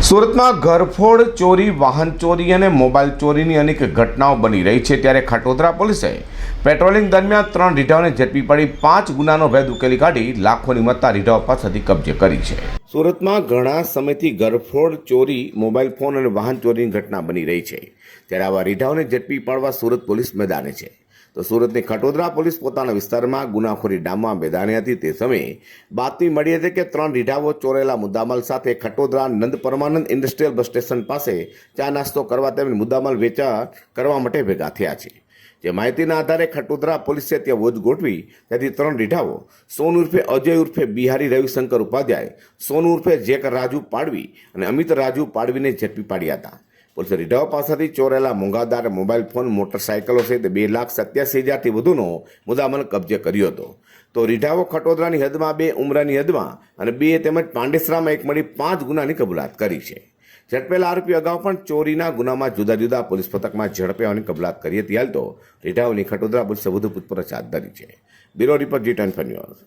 સુરતમાં ઘરફોડ ચોરી, વાહન ચોરી અને મોબાઈલ ચોરીની અનેક ઘટનાઓ બની રહી છે. ત્યારે ખટોદરા પોલીસે પેટ્રોલિંગ દરમિયાન 3 રીઢાઓને ઝડપી પડી 5 ગુનાનો ભેદ ઉકેલી કાઢી લાખોની મત્તા રીઢાઓ પાસેથી કબજે કરી છે. સુરતમાં ઘણા સમયથી ઘરફોડ ચોરી, મોબાઈલ ફોન અને વાહન ચોરીની ઘટના બની રહી છે. ત્યારે આવા રીઢાઓને ઝડપી પાડવા સુરત પોલીસ મેદાને છે. તો સુરતની ખટોદરા પોલીસ પોતાના વિસ્તારમાં ગુનાખોરી ડામવા મેદાને હતી. તે સમયે બાતમી મળી હતી કે 3 રીઢાઓ ચોરેલા મુદ્દામાલ સાથે ખટોદરા નંદ પરમાનંદ ઇન્ડસ્ટ્રીયલ બસ સ્ટેશન પાસે ચા નાસ્તો કરવા તેમજ મુદ્દામાલ વેચા કરવા માટે ભેગા થયા છે. જે માહિતીના આધારે ખટોદરા પોલીસે ત્યાં વોચ ગોઠવી ત્યાંથી 3 રીઢાઓ સોનુ ઉર્ફે અજય ઉર્ફે બિહારી રવિશંકર ઉપાધ્યાય, સોનુ ઉર્ફે જેક રાજુ પાડવી અને અમિત રાજુ પાડવીને ઝડપી પાડ્યા હતા. પોલીસે રીઢાઓ પાસેથી ચોરેલા મોંઘાદાર મોબાઈલ ફોન, મોટરસાયકલો સહિત 2,87,000થી વધુનો મુદ્દામાલ કબજે કર્યો હતો. તો રીઢાઓ ખટોદરાની હદમાં 2, ઉમરાની હદમાં અને 2 તેમજ પાંડેસરામાં એક મળી 5 ગુનાની કબૂલાત કરી છે. ઝડપેલા આરોપી અગાઉ પણ ચોરીના ગુનામાં જુદા જુદા પોલીસ પથકમાં ઝડપાવાની કબૂલાત કરી હતી. હાલ તો રીઢાઓની ખટોદરા પોલીસે વધુ પૂછપરછ હાથ ધરી છે. Bureau report G10 news.